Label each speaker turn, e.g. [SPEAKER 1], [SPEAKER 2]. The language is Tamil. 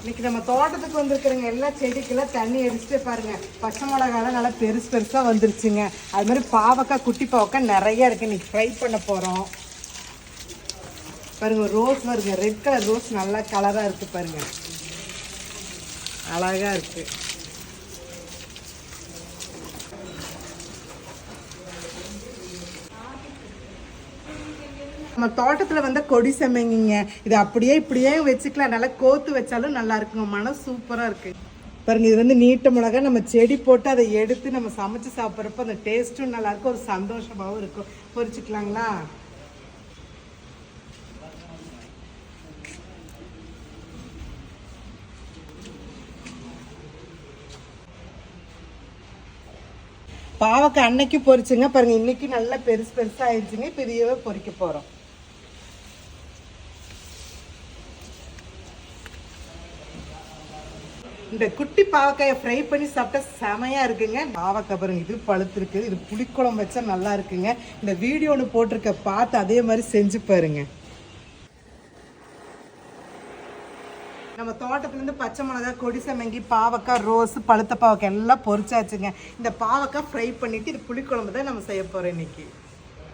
[SPEAKER 1] இன்னைக்கு நம்ம தோட்டத்துக்கு வந்திருக்கிறவங்க எல்லா செடிக்கெல்லாம் தண்ணி அடிச்சுட்டு பாருங்க. பச்சை மிளகாலாம் நல்லா பெருசு பெருசா வந்துருச்சுங்க. அது மாதிரி பாவக்காய், குட்டி பாவக்காய் நிறைய இருக்கு. இன்னைக்கு ஃப்ரை பண்ண போறோம். பாருங்க ரோஸ் பாருங்க, ரெட் கலர் ரோஸ் நல்லா கலரா இருக்கு பாருங்க, அழகா இருக்கு. நம்ம தோட்டத்தில் வந்த கொடி செம்மங்கிங்க. இது அப்படியே இப்படியே வச்சுக்கலாம், நல்லா கோத்து வச்சாலும் நல்லா இருக்குங்க. மனம் சூப்பராக இருக்கு பாருங்க. இது வந்து நீட்ட மிளகா. நம்ம செடி போட்டு அதை எடுத்து நம்ம சமைச்சு சாப்பிட்றப்ப அந்த டேஸ்ட்டும் நல்லா இருக்கும், ஒரு சந்தோஷமாகவும் இருக்கும். பொரிச்சுக்கலாங்களா? பாவக்காய் அன்னைக்கு பொரிச்சுங்க பாருங்க, இன்னைக்கு நல்லா பெருசு பெருசாக ஆயிடுச்சுங்க. இப்போ இதையே பொரிக்க போகிறோம். இந்த குட்டி பாவக்காயை ஃப்ரை பண்ணி சாப்பிட்டா செமையா இருக்குங்க. பாவக்காய் பாருங்க, இது பழுத்து இருக்கு. இது புளிக்குழம்பு வச்சா நல்லா இருக்குங்க. இந்த வீடியோ ஒன்று போட்டிருக்க, பார்த்து அதே மாதிரி செஞ்சு பாருங்க. நம்ம தோட்டத்துலேருந்து பச்சை மிளகா, கொடி சம்மங்கி, பாவக்காய், ரோஸ், பழுத்த பாவக்காய் எல்லாம் பொரிச்சாச்சுங்க. இந்த பாவக்காய் ஃப்ரை பண்ணிட்டு இது புளிக்குழம்பு தான் நம்ம செய்ய போறோம் இன்னைக்கு.